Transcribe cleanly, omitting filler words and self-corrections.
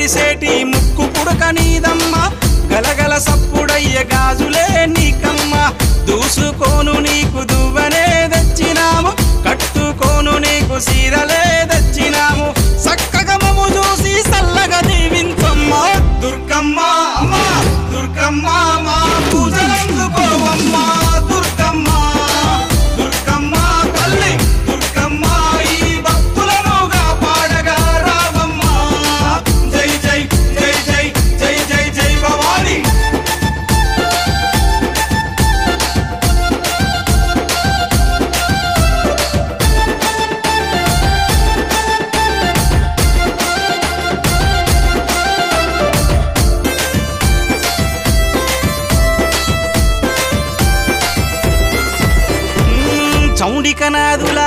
మెరిసేటి ముక్కు పుడక నీదమ్మ గలగల సప్పుడయ్య గాజులే నీకమ్మ దూసుకోను నీకు దువ్వనే తెచ్చినాము కట్టుకోను నీకు సీరలే తెచ్చినాము చక్కగా మమ్ము చూసి సల్లగా దీవించమ్మ దుర్గమ్మ అమ్మ దుర్గమ్మ మా పూజలందుకోవమ్మ దుర్గమ్మ దుర్గమ్మ తల్లి దుర్గమ్మ ఈ భక్తులనుగా పాడగా రావమ్మ జై జై జై జై జై జై జై భవాని చౌండికనాదుల